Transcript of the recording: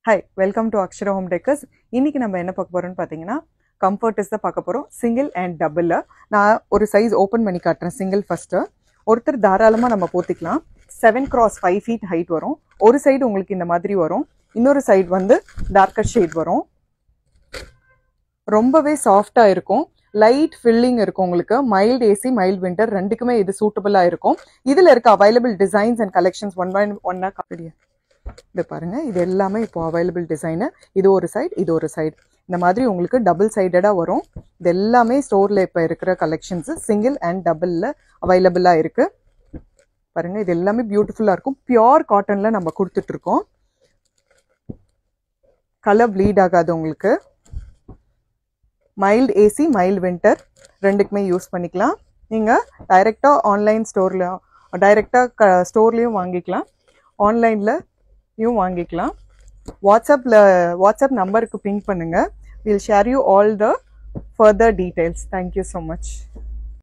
Hi, welcome to Akshara Home Decors. இன்னைக்கு நம்ம என்ன பார்க்க போறோம்னு பாத்தீங்கன்னா கம்ஃபர்ட்டர்ஸ் தான் பார்க்க போறோம். Single and double. நான் ஒரு சைஸ் ஓபன் பண்ணி காட்டுறேன். Single first. ஒருத்தர் தாராளமா நம்ம போத்திக்கலாம். 7x5 feet ஹைட் வரும். ஒரு சைடு உங்களுக்கு இந்த மாதிரி வரும். இன்னொரு சைடு வந்து டார்க்கர் ஷேட் வரும். ரொம்பவே சாஃப்ட்டா இருக்கும். லைட் ஃபில்லிங் இருக்கும் உங்களுக்கு. மைல்ட் ஏசி மைல்ட் வின்டர் ரெண்டுக்குமே இது சூட்டபிளா இருக்கும். இதுல இருக்க available designs and collections one by ஒன்னா காட்டுறேன். இது பாருங்க, இது எல்லாமே இப்போ அவைலபிள் டிசைனு. இது ஒரு சைடு, இது ஒரு சைடு. இந்த மாதிரி உங்களுக்கு டபுள் சைடடா வரும். இது எல்லாமே ஸ்டோர்ல இப்போ இருக்கிற கலெக்ஷன்ஸ் சிங்கிள் அண்ட் டபுள்ல அவைலபிளா இருக்கு. பாருங்க, இது எல்லாமே பியூட்டிஃபுல்லா இருக்கும். பியோர் காட்டன்ல நம்ம கொடுத்துட்டு இருக்கோம். கலர் ப்ளீட் ஆகாது உங்களுக்கு. மைல்ட் ஏசி மைல்ட் வின்டர் ரெண்டுக்குமே யூஸ் பண்ணிக்கலாம். நீங்கள் டைரெக்டாக ஆன்லைன் ஸ்டோரில் டைரெக்டாக ஸ்டோர்லேயும் வாங்கிக்கலாம், ஆன்லைன்லையும் வாங்கிக்கலாம். வாட்ஸ்அப் நம்பருக்கு பிங் பண்ணுங்கள். Will share you all the further details. Thank you so much.